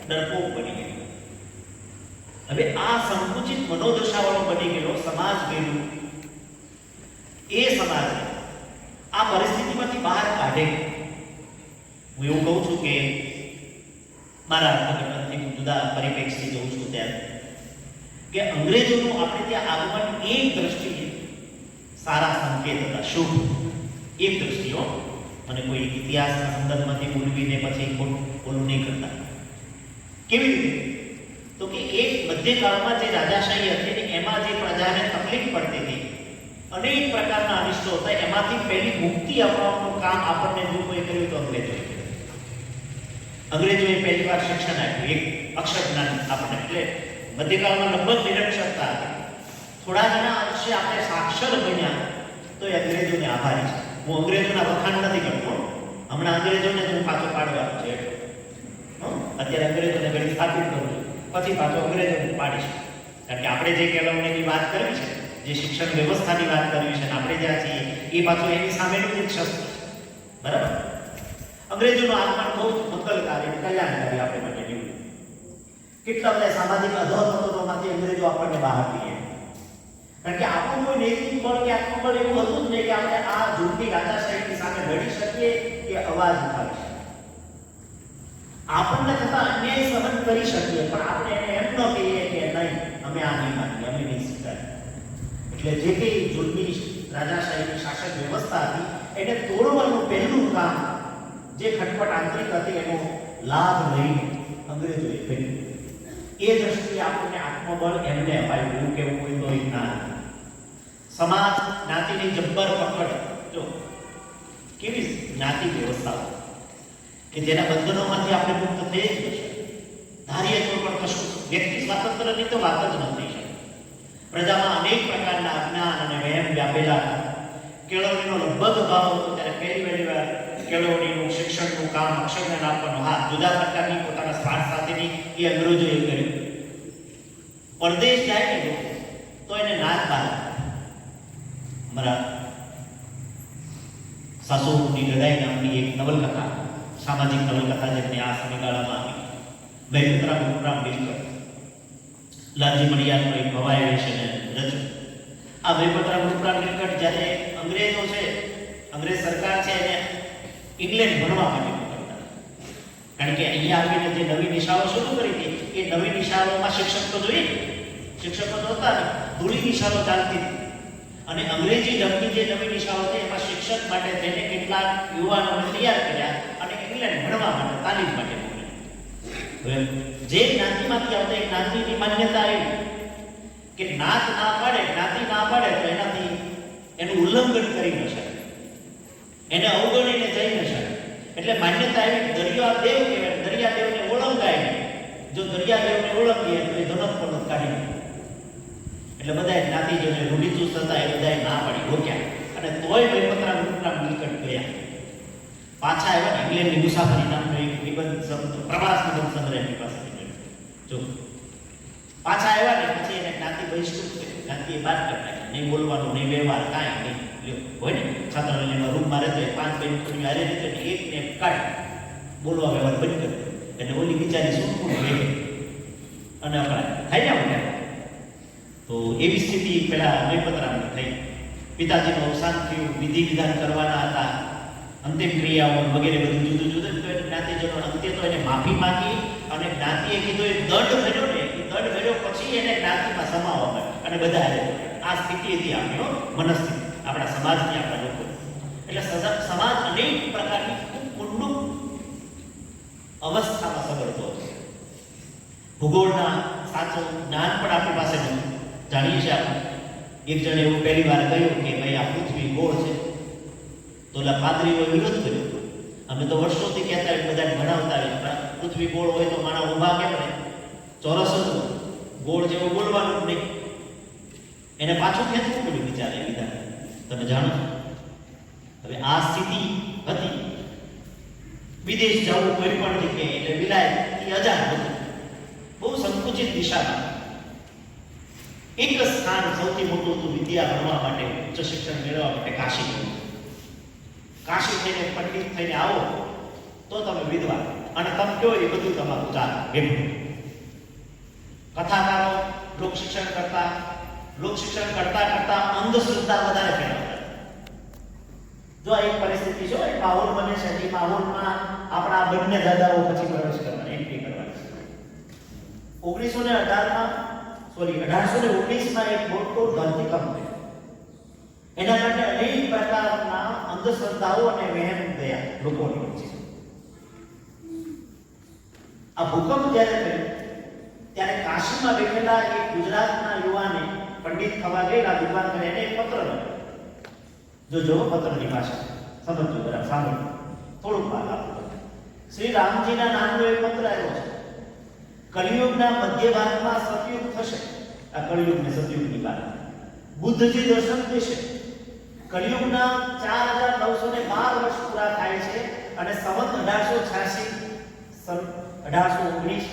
[SPEAKER 1] ડરપોક બની ગયો. હવે આ સંકુચિત મનોદશાવાળો બની ગયેલો સમાજ ભીનું એ સમાજ આ પરિસ્થિતિમાંથી બહાર કાઢે. હું એવું કહું છું કે મારા અર્થઘટનથી હું જુદા પરિપ્રેક્ષથી જોઉં છું ત્યારે કે અંગ્રેજોનું આપણે ત્યાં આગમન એક દ્રષ્ટિએ સારા સંકેત હતા, શુભ. એક દ્રષ્ટિઓ, મને કોઈ ઇતિહાસના સંદર્ભમાંથી બોલવીને પછી બોલું નહીં કરતા. કેવી રીતે? તો કે એક મધ્યકાળમાં જે રાજાશાહી હતી ને એમાં જે પ્રજાને તકલીફ પડતી હતી, અનેક પ્રકારના અનિષ્ટો હતા, એમાંથી પહેલી મુક્તિ અપાવવાનું કામ આપણને જો કોઈ કર્યું તો અંગ્રેજોએ. અંગ્રેજોએ પહેલી વાર શિક્ષણ આપ્યું, એક અક્ષર જ્ઞાન આપણને. એટલે મધ્યકાળમાં લગભગ નિરક્ષરતા હતી. થોડા ઘણા અંશે આપણે સાક્ષર બન્યા તો એ અંગ્રેજોને આભારી છે. હું અંગ્રેજોના વખાણ નથી કરતો, હમણાં અંગ્રેજોને હું પાછો પાડવાનો છે. અત્યારે અંગ્રેજોને ઘડી સ્થાપિત કરું છું, પછી પાછો અંગ્રેજોને પાડીશ. કારણ કે આપણે જે કેળવણીની વાત કરવી છે, જે શિક્ષણ વ્યવસ્થાની વાત કરવી છે, આપણે જ્યાં છીએ એ પાછું એની સામેનું જ શસ્ત્ર. બરાબર? અંગ્રેજોનું આગમન બહુ જ મંગલકારી, કલ્યાણકારી આપણે માટે નીવડ્યું. કેટલા બધા સામાજિક અધોગતિઓમાંથી અંગ્રેજો આપણને બહાર લઈએ. કારણ કે આપણું કોઈ નૈતિક બળ કે આત્મબળ એવું હતું જ નહીં કે આપણે આ જૂની રાજાશાહીની સામે લડી શકીએ કે અવાજ ઉઠાવી શકીએ. આપણને થતા અન્યાય સહન કરી શકીએ, પણ આપણે એને એમ ન કહીએ કે નહીં, અમે આ નહીં માનીએ, અમે નહીં સ્વીકારીએ. એટલે જે કંઈ જૂની રાજાશાહીની શાસક વ્યવસ્થા હતી એને તોડવાનું પહેલું કામ, જે ખટપટ આંતરિક હતી એનો લાભ લઈને અંગ્રેજોએ કર્યું. એ દ્રષ્ટિએ આપણને આત્મબળ એમને અપાયું. એવું કેવું કોઈ તો ના. સમાજ જ્ઞાતિની જબ્બર પકડ, જો કેવી જ્ઞાતિ વ્યવસ્થા કે જેના બંધનોમાંથી આપણે મુક્ત થઈ જ જશે. ધારીએ તો પણ કશું વ્યક્તિ સ્વાતંત્ર્યની તો વાત જ ન થઈ શકે. પ્રજામાં અનેક પ્રકારના અજ્ઞાન અને વહેમ વ્યાપેલા. કેળવણીનો લગભગ અભાવ હતો ત્યારે પહેલી વાર કેળવણીનું શિક્ષણનું કામ, અક્ષરજ્ઞાન આપવાનું, હા, જુદા પ્રકારની પોતાના સ્વાર્થ સાથેની એ અંગ્રેજોએ કર્યું. પરદેશ જાય ને તો એને નાચ બાદ અમારા સાસુની ગદાઈ નામની એક નવલકથા, સામાજિક નવલકથા જેમને આ સમયગાળામાં આવી, ભૈરતરામ ગુરુરામ બિલકર, લાલજી મણિયારનો એક ભવાઈ વિશે રચન. આ ભૈરતરામ ગુરુરામ બિલકર જ્યારે અંગ્રેજો છે, અંગ્રેજ સરકાર છે એને ઇંગ્લેન્ડ ભણવા માટે મોકલતા. કારણ કે અહીંયા આવીને જે નવી નિશાળો શરૂ કરી હતી એ નવી નિશાળોમાં શિક્ષક તો જોઈએ, શિક્ષકો તો હતા ને, ધૂળી નિશાળો ચાલતી હતી. અને અંગ્રેજી ઢબની જે નવી નિશાળો હતી એમાં શિક્ષક માટે થઈને કેટલાક યુવાનોને તૈયાર કર્યા અને ઇંગ્લેન્ડ ભણવા માટે તાલીમ માટે મોકલ્યા. જે જ્ઞાતિમાંથી આવતા એ જ્ઞાતિની માન્યતા આવી કે નાત ના પાડે, જ્ઞાતિ ના પાડે તો એનાથી એનું ઉલ્લંઘન કરી ન શકાય, એને અવગણીને જઈ ન શકાય. એટલે માન્યતા એવી દરિયાદેવ કહેવાય, દરિયાદેવને ઓળંગાય નહીં. જો દરિયાદેવને ઓળંગીએ તો એ ધનક પણ કાઢી નાખે. એટલે બધાએ જ્ઞાતિજોને રૂઢિચુસ્ત હતા એ બધાએ ના પાડી રોક્યા અને તોય વેપત્રા ગુરુકુળામ નીકળ ગયા. પાછા આવ્યા ઇંગ્લેન્ડની મુસાફરી નામનો એક નિબંધ પ્રવાસ નિબંધ સંગ્રહ એની પાસે જો પાછા આવ્યા ને પછી એને જ્ઞાતિ બહિષ્કૃત કરી, જ્ઞાતિએ બાદ કરી નાખ્યા. નહીં બોલવાનું, નહીં વ્યવહાર, કાંઈ નહીં. લ્યો હોય ને છાત્રાલયમાં રૂમમાં રહેતો હોય, 5 બેન્ચોની હારે રીતે એકને એક કાઢી બોલવા વ્યવહાર બંધ કરી દે. એટલે ઓલી બિચારી શું રહે અને અપરાધ થાય ને આપણે. તો એવી સ્થિતિ પેલા વેપત્રામાં થઈ. પિતાજીનું અવસાન થયું, વિધિ વિધાન કરવાના હતા, અંતિમ ક્રિયાઓ વગેરે બધું જુદું જુદું. તો એને જ્ઞાતિજનો અંતે તો એને માફી માંગી અને જ્ઞાતિએ કીધું એ દંડ ભર્યો ને, એ દંડ ભર્યો પછી એને જ્ઞાતિમાં સમાવવા મળે અને બધા આ સ્થિતિ હતી આપણી મનસ્થિતિ આપણા સમાજની, આપણા લોકો. એટલે સમાજ અનેક પ્રકારની ખૂબ કુંડું અવસ્થામાં સગડતો હતો. ભૂગોળના સાચું જ્ઞાન પણ આપણી પાસે નથી. જાણીએ છીએ આપણે એક જણે એવું પહેલી વાર કહ્યું કે ભાઈ આ પૃથ્વી ગોળ છે. તો ઓલા પાદરીઓએ વિરોધ કર્યો. અમે તો વર્ષોથી કહેતા હોય, બધાને ભણાવતા હોય, પૃથ્વી ગોળ હોય તો માણસ ઊભા કેમ રહે? ચોરસ હતું, ગોળ જેવું બોલવાનું જ નહીં. એને પાછું ખેંચવું પડ્યું બિચારે વિધાન. તમે જાણો છો. હવે આ સ્થિતિ હતી. વિદેશ જવું કોઈ પણ જગ્યાએ એટલે વિલાયત એ અજાણ હતું, બહુ સંકુચિત દિશામાં. એક સ્થાન સૌથી મોટું હતું વિદ્યા ભણવા માટે, ઉચ્ચ શિક્ષણ મેળવવા માટે, કાશી હતું. કાશી થઈને પંડિત થઈને આવો તો તમે વિદ્વાન, અને તમે કહો એ બધું તમારું ચાલે ભેગું. કથાકારો લોક શિક્ષણ કરતા કરતા અંધશ્રદ્ધા વધારે ફેલાવતા. જો આ એક પરિસ્થિતિ છે, એક માહોલ બને છે, એ માહોલમાં આપણા બંને દાદાઓ પછી પ્રવેશ કરવાના, એન્ટ્રી કરવાની. 1819માં એક મોટો ધરતીકંપ થયો. એના માટે અનેક પ્રકારના અંધશ્રદ્ધાઓ અને વહેમ થયા લોકોની વચ્ચે. આ ભૂકંપ જ્યારે થયો ત્યારે કાશીમાં બેઠેલા એક ગુજરાતના યુવાને પંડિત થવા ગયેલા વિદ્વાન કરે એને એક પત્ર લખ્યો. જો પત્રની ભાષા સમજજો, બરાબર સાંભળો, થોડુંક વાત આપો. શ્રી રામજીના નામનો એક પત્ર આવ્યો છે. કલિયુગના મધ્ય ભાગમાં સતયુગ થશે. આ કલિયુગ ને સતયુગની વાત. બુદ્ધજી દર્શન દેશે. કલિયુગના 4912 વર્ષ પૂરા થાય છે અને સંવત 1886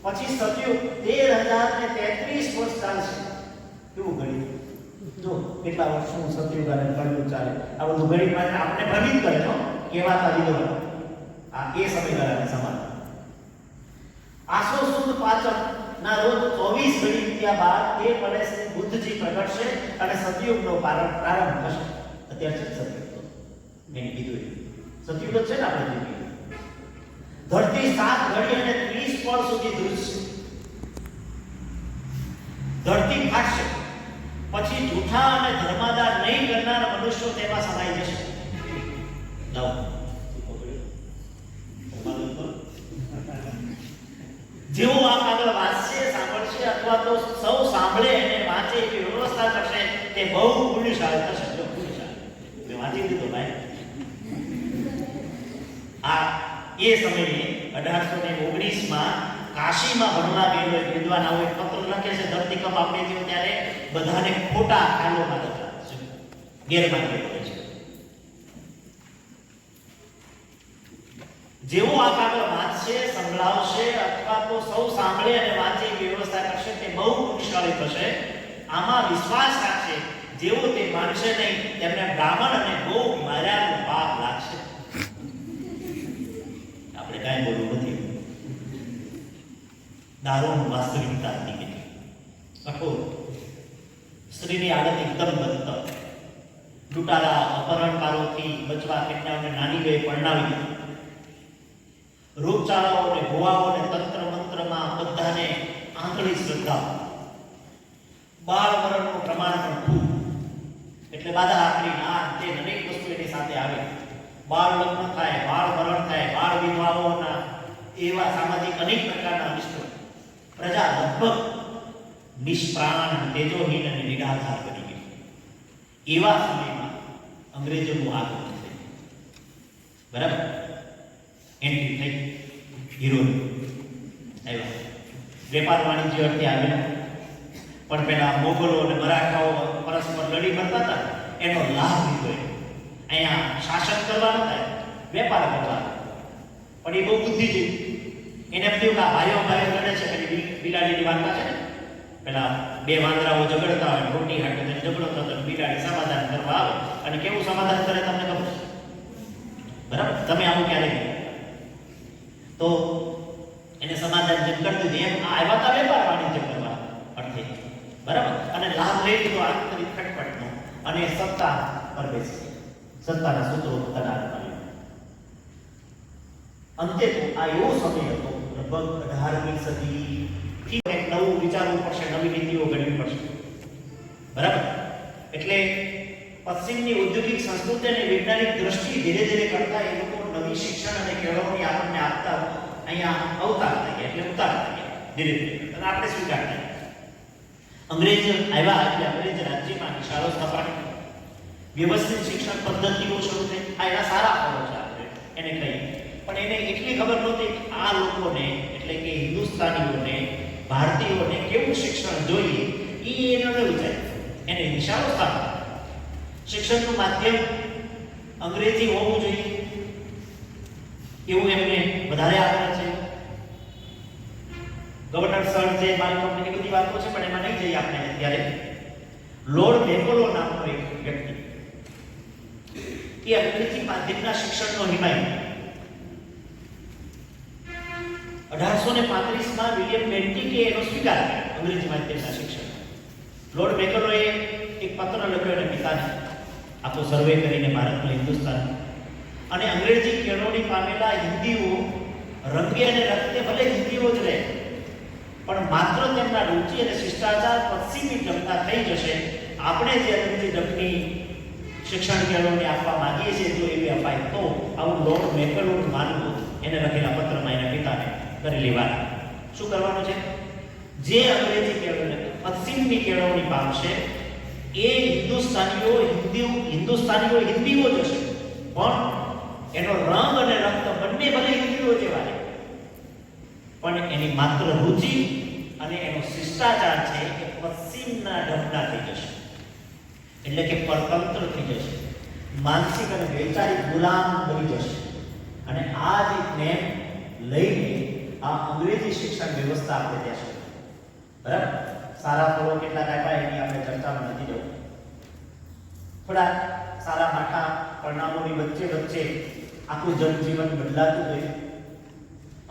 [SPEAKER 1] પછી સતયુગ 13033 વર્ષ ચાલશે. કેવું ગણિત જો કેટલા વર્ષનું સતયુગ અને કળયુગ ચાલે. આ બધું ગણિત માટે આપણે ભ્રમિત કરે છો કેવાતા વિદ્વાનો. આ એ સમયગાળાને સમાન. આસો સુદ પાંચમ ના રોજ 24 ઘડી વીત્યા બાદ તે વર્ષે બુદ્ધજી પ્રગટશે અને સતયુગનો પ્રારંભ થશે. અત્યારે છે સતયુગ તો મેં કીધું સતયુગ જ છે ને આપણે કીધું. ધરતી 7 ઘડી અને 30 પળ સુધી ધ્રુજશે. ધરતી ફાટશે. પછી જૂઠા અને ધર્માદાર નહીં કરનાર મનુષ્યો તેમાં સમાઈ જશે. લાવો જેઓ આ કાગળ વાંચશે, સાંભળશે અથવા તો સૌ સાંભળે અને વાંચે એવી વ્યવસ્થા કરશે તે બહુ પુણ્યશાળી થશે. જો પુણ્યશાળી મેં વાંચી દીધો ભાઈ. આ એ સમયે 1819માં કાશીમાં ભણવા ગયેલો એક વિદ્વાન આવો એક પત્ર લખે છે. ધરતીકંપ આપણે થયો ત્યારે બધાને ખોટા ખ્યાલોમાં હતા, ગેરમાર્ગે હોય છે. જેવો આ કાગળ વાંચશે, સંભળાવશે અથવા તો સૌ સાંભળે અને વાંચે એવી વ્યવસ્થા કરશે તે બહુ પુણ્યશાળી થશે. આમાં વિશ્વાસ રાખશે. જેવો તે માનશે નહીં તેમને બ્રાહ્મણ અને ગૌ માર્યાનું પાપ લાગશે. આપણે કાંઈ બોલવું નથી. દારૂણ વાસ્તવિકતા હતી કઠોર. સ્ત્રીની આદત એકદમ બદતર. લૂંટારા અપહરણકારોથી બચવા કેટલાઓને નાની વયે પરણાવી દીધા. રોગચાળાઓને ભુવાઓને તંત્ર મંત્રમાં બધાને આંધળી શ્રદ્ધા. બાળ મરણનું પ્રમાણ પણ ખૂબ, એટલે બાધા આકરી આ તે અનેક વસ્તુ એની સાથે આવે. બાળ લગ્ન થાય, બાળ મરણ થાય, બાળ વિધવાઓના એવા સામાજિક અનેક પ્રકારના અનિષ્ટો. પ્રજા લગભગ નિષ્પ્રાણ, તેજોહીન અને નિરાધાર બની ગઈ. એવા સમયમાં અંગ્રેજોનું આગમન થયું. બરાબર, એન્ટ્રી થઈ હિરોની આવ્યા. વેપાર વાણિજ્ય અર્થે આવેલા, પણ પેલા મોગલો અને મરાઠાઓ પરસ્પર લડી મરતા હતા, એનો લાભ લીધો. અહીંયા શાસન કરવા નતા, વેપાર કરવા. પણ એ બહુ બુદ્ધિજીવી. એને એમ થયું કે આ ભાઈઓ ભાઈઓ લડે છે. પેલી બિલાડીની વાર્તા છે ને, પેલા બે વાંદરાઓ ઝઘડતા હોય, રોટી હાટે ઝઘડો થતો, બિલાડી સમાધાન કરવા આવે. અને કેવું સમાધાન કરે તમને ખબર? બરાબર, તમે આવું ક્યારે તો એને સમાધાન જેમ કરતું એમ આ આવ્યા હતા વેપાર વાણિજ્ય કરવા અર્થે. બરાબર, અને લાભ લઈ લીધો આંતરિક ખટપટનો અને સત્તા પર બેસી સત્તાના સૂત્રો પોતાના અંતે તો આ એવો સમય હતો, લગભગ 18મી સદીથી એક નવું વિચારવું પડશે, નવી નીતિઓ ઘડવી પડશે. બરાબર, એટલે પશ્ચિમની ઔદ્યોગિક સંસ્કૃતિ અને વૈજ્ઞાનિક દ્રષ્ટિ ધીરે ધીરે કરતા એ લોકો નવી શિક્ષણ અને કેળવણી આપણને આપતા અહીંયા અવતાર થઈ ગયા, એટલે ઉતાર થઈ ગયા ધીરે ધીરે, અને આપણે સ્વીકારતા. અંગ્રેજ આવ્યા એટલે અંગ્રેજ રાજ્યમાં શાળાઓ સ્થાપના, વ્યવસ્થિત શિક્ષણ પદ્ધતિઓ શરૂ થઈ. આ એના સારા ફળો છે, આપણે એને કહીએ. પણ એને એટલી ખબર નહોતી કે આ લોકોને એટલે કે હિન્દુસ્તાનીઓને, ભારતીયોને કેવું શિક્ષણ જોઈએ એ એને ન વિચાર. એને નિશાળો સ્થાપના, શિક્ષણનું માધ્યમ અંગ્રેજી હોવું જોઈએ એવું એમને વધારે આગ્રહ છે. ગવર્નર સર જે મારી એ બધી વાતો છે, પણ એમાં નહીં જઈએ આપણે અત્યારે. લોર્ડ મેકોલો નામનો એક વ્યક્તિ એ અંગ્રેજી માધ્યમના શિક્ષણનો હિમાયત. 1835માં વિલિયમ બેન્ટિકે એનો સ્વીકાર કર્યો અંગ્રેજી માધ્યમના શિક્ષણ. લોર્ડ મેકોલોએ એક પત્ર લખ્યો એના પિતાને, આખો સર્વે કરીને ભારતમાં હિન્દુસ્તાન, અને અંગ્રેજી કેળવણી પામેલા હિન્દીઓ રંગે અને રક્તે ભલે હિન્દીઓ જ રહે, પણ માત્ર તેમના રુચિ અને શિષ્ટાચાર પશ્ચિમી ઢબના થઈ જશે. આપણે જે અંગ્રેજી ઢબની શિક્ષણ કેળવણી આપવા માંગીએ છીએ, જો એવી અપાય તો આવું લોર્ડ મેકલોનું માનવું એને લખેલા પત્રમાં એના પિતાને કરેલી વાત. શું કરવાનું છે? જે અંગ્રેજી કેળવણી પશ્ચિમની કેળવણી પામશે એ હિન્દુસ્તાનીઓ હિન્દીઓ જ હશે, પણ એનો રંગ અને રક્ત બંને ભલે હિન્દીઓ જેવા છે, પણ એની માત્ર રુચિ અને એનો શિષ્ટાચાર છે એ પશ્ચિમના ઢબના થઈ જશે. એટલે કે પરતંત્ર થઈ જશે, માનસિક અને વૈચારિક ગુલામ બની જશે. અને આ જ નેમ લઈને આ અંગ્રેજી શિક્ષણ વ્યવસ્થા આપણે ત્યાં છે. બરાબર, સારા ફળો કેટલા આપ્યા એની આપણે ચર્ચામાં નથી જવું. થોડા સારા માઠા પરિણામોની વચ્ચે વચ્ચે આખું જનજીવન બદલાતું ગયું.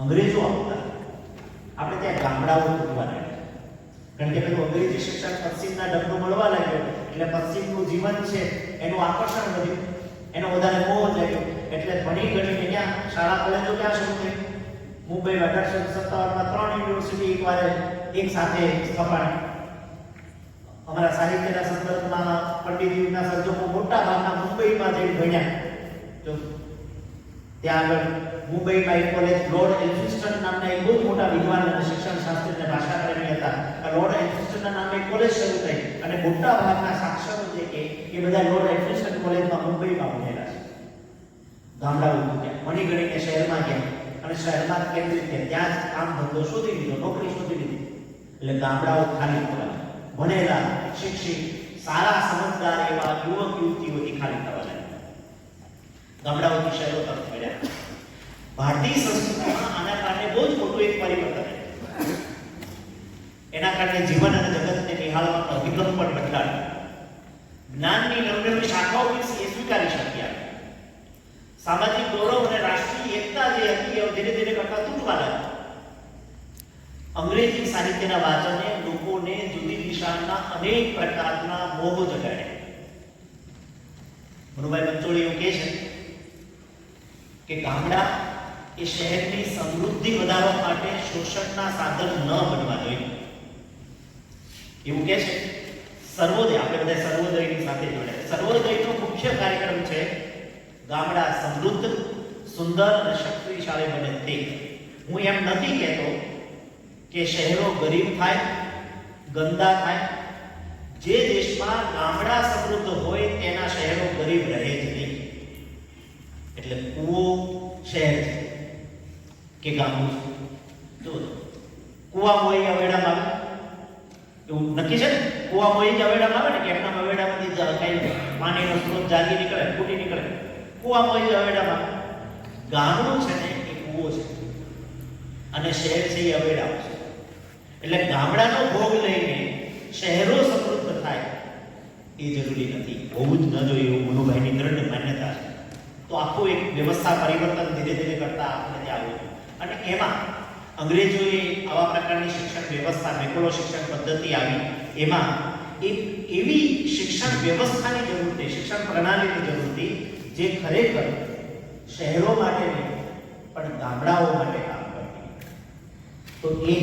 [SPEAKER 1] અંગ્રેજો આવતા આપણે ત્યાં ગામડાઓ ઉભા રહ્યા, કારણ કે પેલું અંગ્રેજી શિક્ષણ પશ્ચિમના ઢબનું મળવા લાગ્યો એટલે પશ્ચિમનું જીવન છે એનું આકર્ષણ વધ્યું, એનો વધારે મોહ જાગ્યો. એટલે ઘણી અહીંયા શાળા કોલેજો ક્યાં શરૂ થઈ? મુંબઈમાં 1857માં 3 યુનિવર્સિટી એક સાથે સ્થપાણી. અમારા સાહિત્યના સંદર્ભમાં પંડિત યુગના સર્જકો મોટા ભાગના મુંબઈમાં જઈને ભણ્યા. જો ત્યાં આગળ મુંબઈમાં એક કોલેજ લોર્ડ એલ્ફિન્સ્ટન નામના એક બહુ મોટા વિદ્વાન અને શિક્ષણ શાસ્ત્રી અને ભાષાપ્રેમી હતા. લોર્ડ એલ્ફિન્સ્ટનના નામે એક કોલેજ શરૂ થઈ અને મોટા ભાગના સાક્ષરો જે કે એ બધા લોર્ડ એલ્ફિન્સ્ટન કોલેજમાં મુંબઈમાં ભણેલા છે. ગામડાઓ ગયા, મણીગણીને શહેરમાં ગયા અને શહેરમાં કેન્દ્રિત થયા. ત્યાં જ કામ ધંધો શોધી લીધો, નોકરી શોધી લીધી. એટલે ગામડાઓ ખાલી થવા, ભણેલા શિક્ષિત સારા સમજદાર એવા યુવક યુવતીઓથી ખાલી થવા લાગ્યા. ગામડાઓથી શહેરો તરફ વળ્યા. ભારતીય સંસ્કૃતિમાં આના કારણે બહુ જ મોટું એક પરિવર્તન. એના કારણે જીવન અને જગતને નિહાળવાનો અભિગમ પણ બદલાયો. જ્ઞાનની નવનવી શાખાઓ વિશે સ્વીકારી શક્યા. સામાજિક ગૌરવ અને રાષ્ટ્રીય એકતા જે હતી એ ધીરે ધીરે કરતા તૂટવા લાગી. અંગ્રેજી સાહિત્યના વાંચને લોકોને જુદી દિશાના અનેક પ્રકારના મોહ જગાડ્યા. મનુભાઈ પંચોળી એવું કહે છે કે ગામડા એ શહેરની સમૃદ્ધિ વધારવા માટે શોષણના સાધન ન બનવા જોઈએ. એવું કહે છે. સર્વોદય, આપણે બધા સર્વોદયની સાથે જોડાય. સર્વોદયનો મુખ્ય કાર્યક્રમ છે ગામડા સમૃદ્ધ, સુંદર અને શક્તિશાળી બને તે. હું એમ નથી કહેતો કે શહેરો ગરીબ થાય, ગંદા થાય. જે દેશમાં ગામડા સમૃદ્ધ હોય તેના શહેરો ગરીબ રહે જ નહીં. એટલે કૂવો શહેર છે કે ગામડું છે? જો કૂવા મોઈ અવેડામાં આવે એવું નક્કી છે ને? કૂવા મોઈ જ અવેડામાં આવે ને કે એમના અવેડામાંથી કઈ પાણીનો સ્ત્રોત જાગી નીકળે, ફૂટી નીકળે? કૂવા મોઈ જ અવેડામાં આવે. ગામડું છે ને એ કૂવો છે અને શહેર છે એ અવેડા છે. એટલે ગામડાનો ભોગ લઈને શહેરો સમૃદ્ધ થાય એ જરૂરી નથી, હોવું જ ન જોઈએ એવું મનુભાઈની દ્રઢ માન્યતા છે. તો આખું એક વ્યવસ્થા પરિવર્તન ધીરે ધીરે કરતા આપણે ત્યાં આવ્યું. અને એમાં અંગ્રેજોએ આવા પ્રકારની શિક્ષણ વ્યવસ્થા, મેકોલો શિક્ષણ પદ્ધતિ આવી. એમાં એક એવી શિક્ષણ વ્યવસ્થાની જરૂર હતી, શિક્ષણ પ્રણાલીની જરૂર હતી જે ખરેખર શહેરો માટે નહીં પણ ગામડાઓ માટે કામ કરતી. તો એ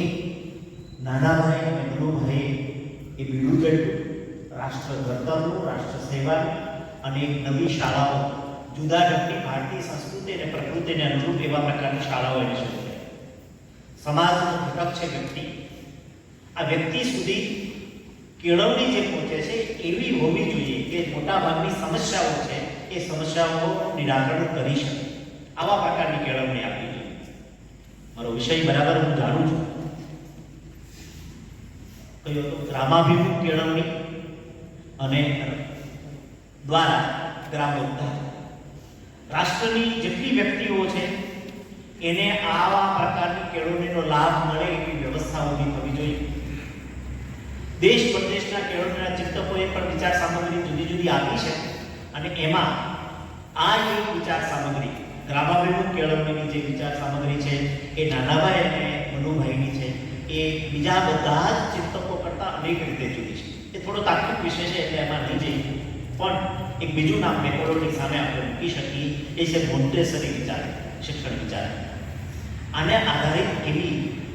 [SPEAKER 1] નાનાભાઈ અને મનુભાઈએ એ બીડું ચડ્યું રાષ્ટ્ર ઘડતરનું, રાષ્ટ્ર સેવાનું અને એક નવી શાળાઓ, જુદા ઢબની ભારતીય સંસ્કૃતિ અને પ્રકૃતિને અનુરૂપ એવા પ્રકારની શાળાઓ એને શરૂ કરી. સમાજનો ઘટક છે વ્યક્તિ. આ વ્યક્તિ સુધી કેળવણી જે પહોંચે છે એવી હોવી જોઈએ કે મોટા ભાગની સમસ્યાઓ છે એ સમસ્યાઓનું નિરાકરણ કરી શકે. આવા પ્રકારની કેળવણી આપવી જોઈએ. મારો વિષય બરાબર હું જાણું છું. કયો તો ગ્રામાભિમુખ કેળવણી અને દ્વારા ગ્રામોદ્ધાર. રાષ્ટ્રની જેટલી વ્યક્તિઓ છે એને આવા પ્રકારની કેળવણીનો લાભ મળે એવી વ્યવસ્થા ઊભી થવી જોઈએ. દેશ પ્રદેશના કેળવણીના ચિંતકોએ પણ વિચાર સામગ્રી જુદી જુદી આપી છે અને એમાં આ એક વિચાર સામગ્રી, ગ્રામાભિમુખ કેળવણીની જે વિચાર સામગ્રી છે એ નાનાભાઈ અને મનુભાઈની છે. એ બીજા બધા જ ચિંતકો કરતા અનેક રીતે જુદી છે. એ થોડો તાર્કિક વિષય છે એટલે એમાં નહીં જઈએ. પણ એક બીજું નામ મેકોલોની સામે આપણે મૂકી શકીએ એ છે મોન્ટેસરી વિચાર, શિક્ષણ વિચાર. આને આધારિત એવી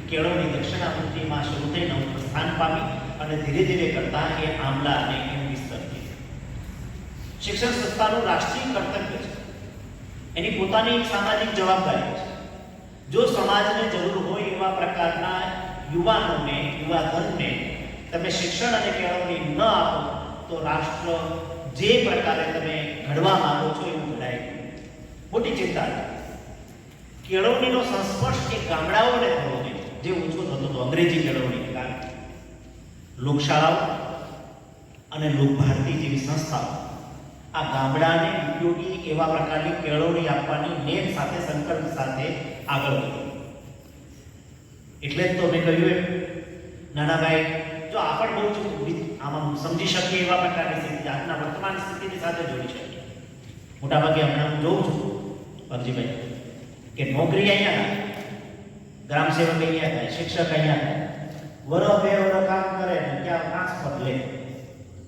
[SPEAKER 1] કેળવણી દક્ષિણ આફ્રિકામાં શરૂ થઈ નવું પ્રસ્થાન પામી અને ધીરે ધીરે કરતા એ આમલા અને એમ વિસ્તરતી. શિક્ષણ સંસ્થાનું રાષ્ટ્રીય કર્તવ્ય છે, એની પોતાની એક સામાજિક જવાબદારી છે. જો સમાજને જરૂર હોય એવા પ્રકારના યુવાનોને, યુવાધનને તમે શિક્ષણ અને કેળવણી ન આપો તો રાષ્ટ્ર જે પ્રકારે તમે ઘડવા માંગો છો એવું ઘડાય. મોટી ચિંતા. કેળવણીનો સંસ્પર્શ એ ગામડાઓને થવો જોઈએ, જે ઓછો થતો હતો અંગ્રેજી કેળવણી કારણે. લોકશાળાઓ અને લોકભારતી જેવી સંસ્થાઓ આ ગામડાને ઉપયોગી એવા પ્રકારની કેળવણી આપવાની નેમ સાથે, સંકલ્પ સાથે આગળ વધી. એટલે જ તો મેં કહ્યું એમ નાનાભાઈ, જો આપણે બહુ આમાં સમજી શકીએ એવા પ્રકારની સ્થિતિ, આજના વર્તમાન સ્થિતિની સાથે જોડી શકીએ. મોટાભાગે હમણાં હું જોઉં છું પગજીભાઈ કે નોકરી અહીંયા થાય, ગ્રામ સેવક અહીંયા થાય, શિક્ષક અહીંયા થાય, વરસ બે વરસ કામ કરે ને ક્યાં ટ્રાન્સફર લે,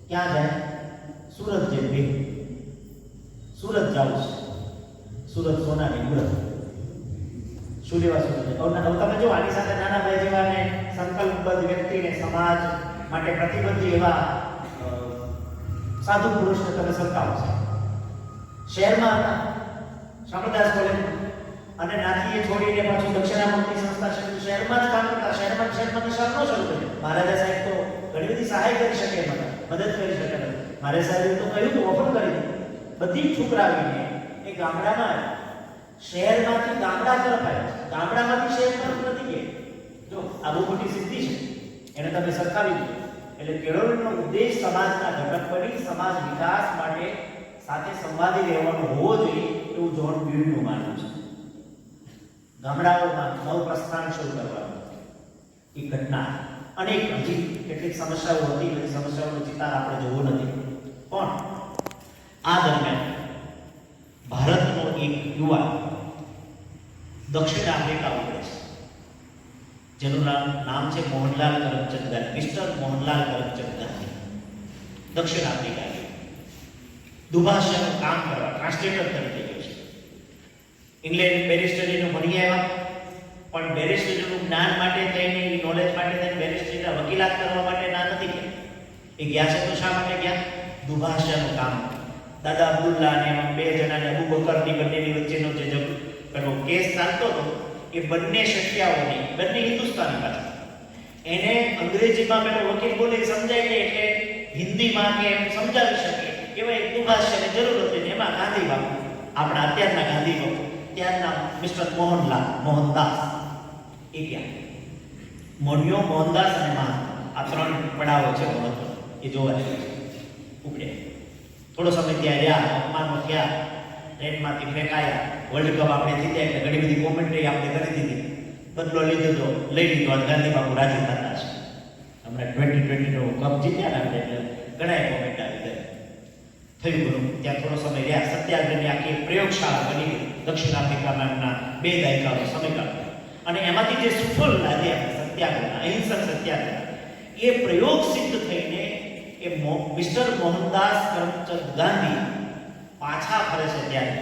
[SPEAKER 1] ક્યાં જાય? સુરત જેમ ભેગ, સુરત જાવું છે, સુરત સોનાની મુરત શું લેવા સુરત. તમે જો આની સાથે નાનાભાઈ જેવાને સંકલ્પબદ્ધ વ્યક્તિને, સમાજ માટે પ્રતિબદ્ધ એવા સાધુ પુરુષને તમે સરખાવો છો. શહેરમાં હતા શામળદાસ કોલેજ અને નાથીએ છોડીને પાછું દક્ષિણામૂર્તિ સંસ્થા શહેરમાં જ કામ કરતા. શહેરમાં નિશાળ ન શરૂ કર્યું. મહારાજા સાહેબ તો ઘણી બધી સહાય કરી શકે, મદદ કરી શકે. મારે સાહેબે તો કહ્યું ઓફર કરી બધી ઠુકરાવીને એ ગામડામાં, શહેરમાંથી ગામડા તરફ આવ્યા, ગામડામાંથી શહેર તરફ નથી ગયા. જો આ બહુ મોટી સિદ્ધિ છે, એને તમે સરખાવી દો. એટલે કેળવણીનો ઉદ્દેશ સમાજના ઘટક બની સમાજ વિકાસ માટે સાથે સંવાદી રહેવાનો હોવો જોઈએ એવું જ્હોન ડ્યુઈનું માનવું છે. ગામડાઓમાં નવ પ્રસ્થાન શરૂ કરવાનું એ ઘટના અનેક હજી કેટલીક સમસ્યાઓ હતી, બધી સમસ્યાઓનો ચિતાર આપણે જોવો નથી. પણ આ દરમિયાન ભારતનો એક યુવાન દક્ષિણ આફ્રિકા ઉતરે છે, જેનું નામ છે મોહનલાલ કરમચંદ ગાંધી, મિસ્ટર મોહનલાલ કરમચંદ ગાંધી. દક્ષિણ આફ્રિકા દુભાષાનું કામ કરવા ટ્રાન્સલેટર તરીકે ગયો છે. ઇંગ્લેન્ડ બેરિસ્ટરીનું ભણી આવ્યા, પણ બેરિસ્ટરીનું જ્ઞાન માટે થઈને, નોલેજ માટે થઈને બેરિસ્ટરીના વકીલાત કરવા માટે ના નથી ગયા. એ ગયા છે તો શા માટે ગયા? દુભાષાનું કામ. દાદા અબ્દુલ્લા અને એમાં બે જણાને અબુ બકરની બંનેની વચ્ચેનો જે પેલો કેસ ચાલતો હતો, એ બંને શક્યાઓની, બંને હિન્દુસ્તાની પાછા, એને અંગ્રેજીમાં પેલો વકીલ બોલે સમજાય નહીં એટલે હિન્દીમાં કે એમ સમજાવી શકે એવા એક દુભાષાની જરૂર હતી. એમાં ગાંધી બાપુ, આપણા અત્યારના ગાંધી બાપુ, ત્યારના મિસ્ટર મોહનદાસ એ ગયા. મોનિયો, મોહનદાસ અને આ ત્રણ પડાવો છે મહત્વ, એ જોવા જેવા છે. ઉપડ્યા, થોડો સમય ત્યાં રહ્યા, અપમાનો થયા, ટ્રેનમાંથી ફેંકાયા, વર્લ્ડ કપ આપણે જીત્યા એટલે ઘણી બધી કોમેન્ટ્રી આપણે કરી દીધી, બદલો લીધો તો લઈ લીધો. અને ગાંધી બાપુ રાજી થતા છે. હમણાં 2020 નો કપ જીત્યા ને આપણે એટલે ઘણા કોમેન્ટ આવી ગઈ. થયું બરું ત્યાં થોડો સમય રહ્યા. સત્યાગ્રહની આખી પ્રયોગશાળા બની ગઈ દક્ષિણ આફ્રિકામાં એમના 2 દાયકાનો સમયગાળો. અને એમાંથી જે સુફળ લાગ્યા સત્યાગ્રહ, અહિંસક સત્યાગ્રહ, એ પ્રયોગ સિદ્ધ થઈને એ મિસ્ટર મોહનદાસ કરમચંદ ગાંધી પાછા ફરે છે. ત્યારે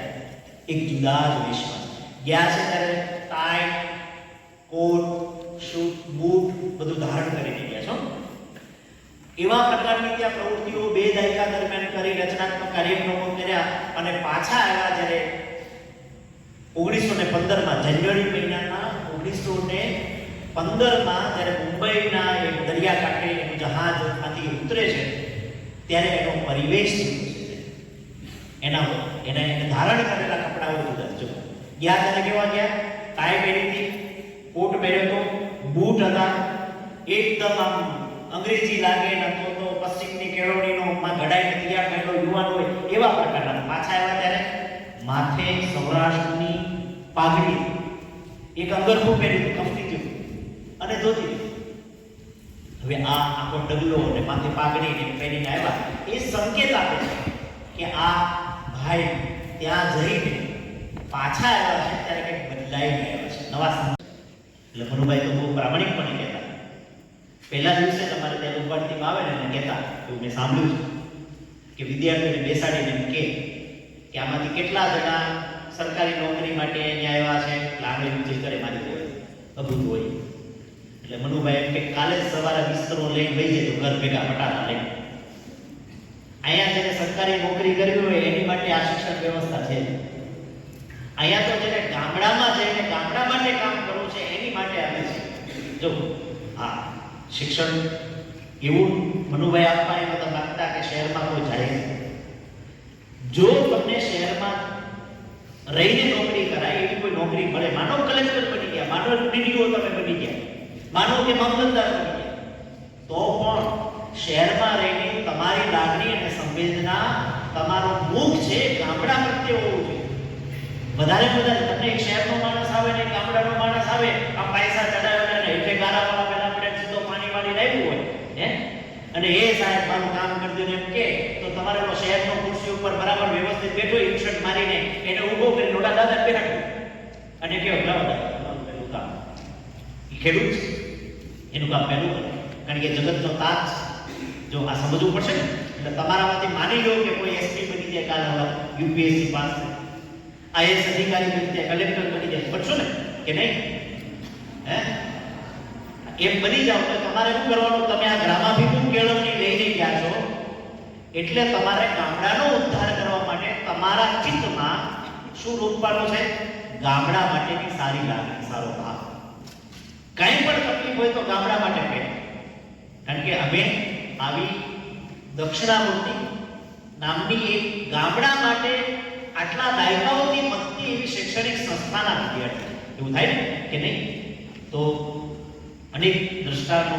[SPEAKER 1] એક જુદા જ વિશ્વાસ ગયા છે. ત્યારે ટાઈ, કોટ, શૂટ, બૂટ બધું ધારણ કરીને ગયા છો. એવા પ્રકારની ત્યાં પ્રવૃત્તિઓ 2 દાયકા દરમિયાન કરી, રચનાત્મક કાર્યક્રમો કર્યા અને પાછા આવ્યા. જ્યારે 1915માં જાન્યુઆરી મહિનાના 1915માં જ્યારે મુંબઈના એક દરિયાકાંઠે એનું જહાજમાંથી ઉતરે છે, ત્યારે એનો પરિવેશ એના ધારણ કરેલા કપડાઓ જુદા છે. ગયા ત્યારે કેવા ગયા? ટાઈ પહેરી હતી, કોટ પહેર્યો હતો, બૂટ હતા, એકદમ આમ અંગ્રેજી લાગે ન તો પશ્ચિમની કેળવણીનો ઘડાઈને તૈયાર થયેલો યુવાન હોય એવા પ્રકારના. પાછા આવ્યા ત્યારે માથે સૌરાષ્ટ્રની પાઘડી, એક અંગરખું પહેર્યું, કફની થયું અને ધોતી. હવે આ આખો ડગલો અને માથે પાઘડી પહેરીને આવ્યા, એ સંકેત આપે છે કે આ ભાઈ ત્યાં જઈને પાછા આવ્યા છે ત્યારે કંઈક બદલાઈને આવ્યા છે, નવા. એટલે મનુભાઈ તો બહુ પ્રામાણિકપણે કહેતા, પહેલા દિવસે તમારે ત્યાં ઉપાડતીમાં આવે ને કહેતા, એવું મેં સાંભળ્યું છે કે વિદ્યાર્થીઓને બેસાડીને એમ કે આમાંથી કેટલા જણા સરકારી નોકરી માટે અહીંયા આવ્યા છે, એટલે આગળ વિજય કરે મારી હોય અભૂત હોય. એટલે મનુભાઈ એમ કે કાલે સવારે બિસ્તરો લઈને વહી જજો ઘર ભેગા પટારા લઈને. અહીંયા જેને સરકારી નોકરી કરવી હોય એની માટે આ શિક્ષણ વ્યવસ્થા છે. અહીંયા તો જેને ગામડામાં જઈને ગામડા માટે કામ કરવું છે એની માટે આવે છે. જો હા, શિક્ષણ એવું મનુભાઈ આપવા એ બધા માંગતા કે શહેરમાં કોઈ જાય છે. જો તમને શહેરમાં રહીને નોકરી કરાય એવી કોઈ નોકરી મળે, માનો કલેક્ટર બની ગયા, માનો ડીડીઓ તમે બની ગયા, માનો કે મામલતદાર બની ગયા, તો પણ શહેરમાં રહીને તમારી લાગણી અને સંવેદના, તમારો મુખ છે ગામડા પ્રત્યે હોવું જોઈએ. વધારે તમને એક શહેરનો માણસ આવે ને ગામડાનો માણસ આવે, આ પૈસા ચડાવેલા ને એટલે ગારાવાળા પેલા આપણે સીધો પાણી વાળી લાવ્યું હોય હે, અને એ સાહેબ મારું કામ કરી દે એમ કે, તો તમારે તો શહેરનો ખુરશી ઉપર બરાબર વ્યવસ્થિત બેઠો ઇન્શર્ટ મારીને એને ઊભો કરી લોડા દાદા બેઠા અને કેવો લાવો દાદા પેલું કામ એ ખેડૂત એનું કામ પહેલું કરે. કારણ કે જગતનો તાજ જો આ સમજવું પડશે ને. એટલે તમારામાંથી માની લો કે કોઈ એસપી બની જાય, કાલ હવે યુપીએસસી પાસ થાય, આઈએએસ અધિકારી બની જાય, કલેક્ટર બની જાય, બનશો ને કે નહીં? હે, એમ બની જાવ તો તમારે શું કરવાનું? તમે આ ગ્રામાભિમુખ કેળવણી લઈને ગયા છો એટલે તમારે ગામડાનો ઉદ્ધાર કરવા માટે તમારા ચિત્તમાં શું રોપવાનું છે? ગામડા માટેની સારી લાગણી, સારો ભાવ. કંઈ પણ તકલીફ હોય તો ગામડા માટે કહે. કારણ કે અમે આવી દક્ષિણામૂર્તિ નામની એક ગામડા માટે આટલા દાયકાઓથી બનતી એવી શૈક્ષણિક સંસ્થાના વિદ્યાર્થી, એવું થાય ને કે નહીં? તો અનેક દ્રષ્ટાંતો